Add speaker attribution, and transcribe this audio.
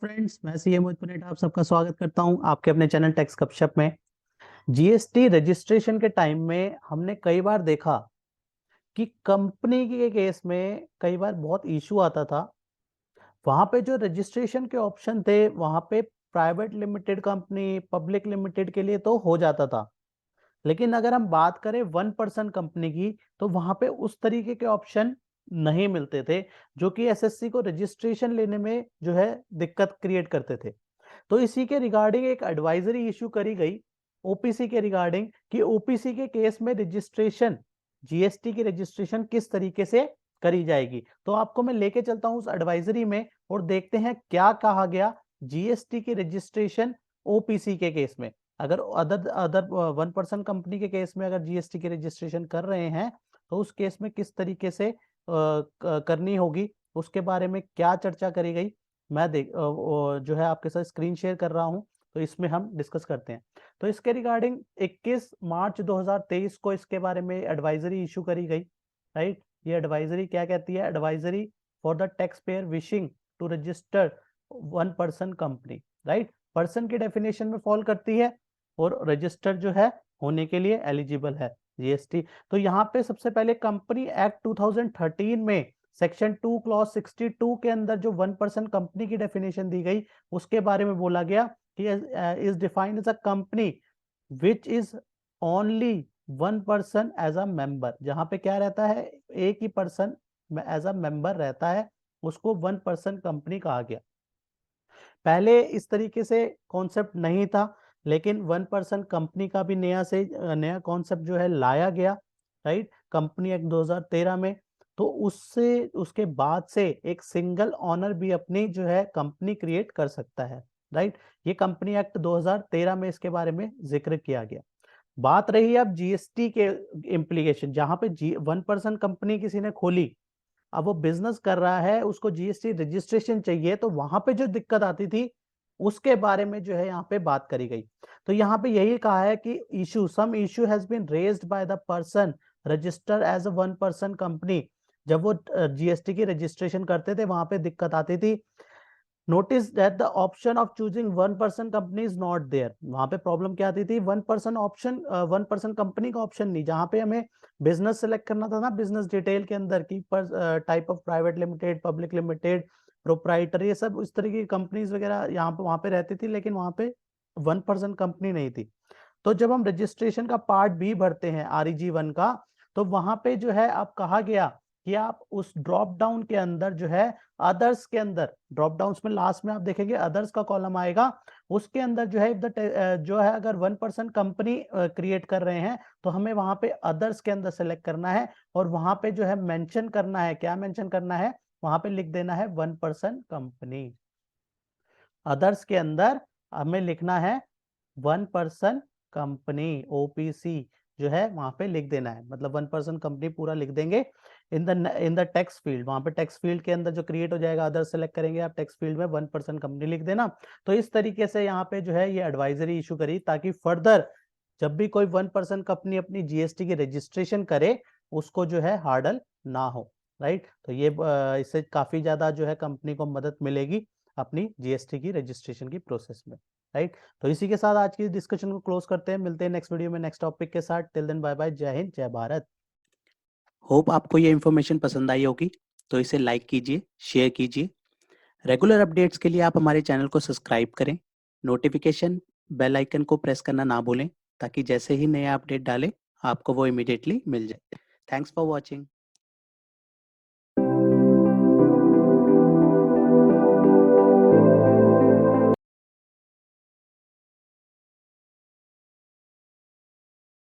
Speaker 1: Friends, मैं CA मोहित Punnett आप सबका स्वागत करता हूं आपके अपने चैनल टैक्स गपशप में। जीएसटी रजिस्ट्रेशन के टाइम में हमने कई बार देखा कि कंपनी के केस में कई बार बहुत इशू आता था। वहां पे जो रजिस्ट्रेशन के ऑप्शन थे वहां पे private limited company, public limited के लिए तो हो जाता था, लेकिन अगर हम बात करें 1% कंपनी की तो वहां पे उस तरीके के ऑप्शन नहीं मिलते थे, जो कि एसएससी को रजिस्ट्रेशन लेने में जो है दिक्कत क्रिएट करते थे। तो इसी के रिगार्डिंग एक एडवाइजरी इशू करी गई ओपीसी के रिगार्डिंग कि ओपीसी के केस में रजिस्ट्रेशन, जीएसटी की रजिस्ट्रेशन किस तरीके से करी जाएगी। तो आपको मैं लेके चलता हूं उस एडवाइजरी में और देखते हैं क्या कहा गया जीएसटी की रजिस्ट्रेशन ओपीसी के केस में। अगर अदर अदर 1% कंपनी के केस में अगर जीएसटी की रजिस्ट्रेशन कर रहे हैं तो उस केस में किस तरीके से करनी होगी, उसके बारे में क्या चर्चा करी गई, मैं जो है आपके साथ स्क्रीन शेयर कर रहा हूं, तो इसमें हम डिस्कस करते हैं। तो इसके रिगार्डिंग 21 मार्च 2023 को इसके बारे में एडवाइजरी इशू करी गई। राइट, ये एडवाइजरी क्या कहती है? Advisory for the tax payer wishing to register 1% company. Right, person की डेफिनेशन में फॉल करती है और रजिस्टर जो है होने के लिए एलिजिबल है जीएसटी। तो यहाँ पे सबसे पहले कंपनी एक्ट 2013 में सेक्शन 2 क्लॉज 62 के अंदर जो 1% कंपनी की डेफिनेशन दी गई उसके बारे में बोला गया कि is defined as a company which is only 1% as a member. जहां पे क्या रहता है, एक ही पर्सन एज अ मेंबर रहता है, उसको 1% कंपनी कहा गया। पहले इस तरीके से कॉन्सेप्ट नहीं था, लेकिन 1% कंपनी का भी नया कॉन्सेप्ट जो है लाया गया। राइट, कंपनी एक्ट 2013 में। तो उससे उसके बाद से एक सिंगल ऑनर भी अपनी जो है कंपनी क्रिएट कर सकता है। राइट, ये कंपनी एक्ट 2013 में इसके बारे में जिक्र किया गया। बात रही अब जीएसटी के इम्प्लीकेशन, जहां पे 1% कंपनी किसी ने खोली, अब वो बिजनेस कर रहा है, उसको जीएसटी रजिस्ट्रेशन चाहिए, तो वहां पे जो दिक्कत आती थी उसके बारे में जो है यहाँ पे बात करी गई। तो यहाँ पे यही कहा है कि some issue has been raised by the person register as a 1% company. जब वो जीएसटी की रजिस्ट्रेशन करते थे वहां पे दिक्कत आती थी। Notice that the option of choosing 1% company is not there. वहां पे प्रॉब्लम क्या आती थी? 1% ऑप्शन, 1% कंपनी का ऑप्शन नहीं, जहां पे हमें बिजनेस सेलेक्ट करना था ना, बिजनेस डिटेल के अंदर की type of private limited, public limited, proprietor, ये सब इस तरह की कंपनीज वगैरह यहाँ पे वहां पे रहती थी, लेकिन वहां पे 1% कंपनी नहीं थी। तो जब हम रजिस्ट्रेशन का पार्ट बी भरते हैं REG 1 का, तो वहां पे जो है अब कहा गया कि आप उस ड्रॉप डाउन के अंदर जो है अदर्स के अंदर, ड्रॉप डाउन में लास्ट में आप देखेंगे अदर्स का कॉलम आएगा, उसके अंदर जो है जो है अगर 1% कंपनी क्रिएट कर रहे हैं तो हमें वहां पे अदर्स के अंदर सेलेक्ट करना है और वहां पे जो है मेंशन करना है, क्या मेंशन करना है? वहां पे लिख देना है 1% कंपनी। अदर्स के अंदर हमें लिखना है 1% कंपनी, ओपीसी जो है वहां पे लिख देना है, मतलब 1% कंपनी पूरा लिख देंगे। इन द टेक्स्ट फील्ड, वहां पे टेक्स्ट फील्ड के अंदर जो क्रिएट हो जाएगा, अदर सेलेक्ट करेंगे आप, टेक्स्ट फील्ड में 1% कंपनी लिख देना। तो इस तरीके से यहाँ पे जो है ये एडवाइजरी इशू करी, ताकि फर्दर जब भी कोई 1% कंपनी अपनी जीएसटी की रजिस्ट्रेशन करे उसको जो है हार्डल ना हो। राइट, तो ये इससे काफी ज्यादा जो है कंपनी को मदद मिलेगी अपनी जीएसटी की रजिस्ट्रेशन की प्रोसेस में। राइट, तो इसी के साथ आज की डिस्कशन को क्लोज करते हैं। मिलते हैं नेक्स्ट वीडियो में नेक्स्ट टॉपिक के साथ। टिल देन बाय बाय, जय हिंद, जय भारत।
Speaker 2: होप आपको ये इन्फॉर्मेशन पसंद आई होगी, तो इसे लाइक कीजिए, शेयर कीजिए। रेगुलर अपडेट्स के लिए आप हमारे चैनल को सब्सक्राइब करें। नोटिफिकेशन बेल आइकन को प्रेस करना ना भूलें, ताकि जैसे ही नया अपडेट डालें आपको वो इमीडिएटली मिल जाए। Thanks for watching.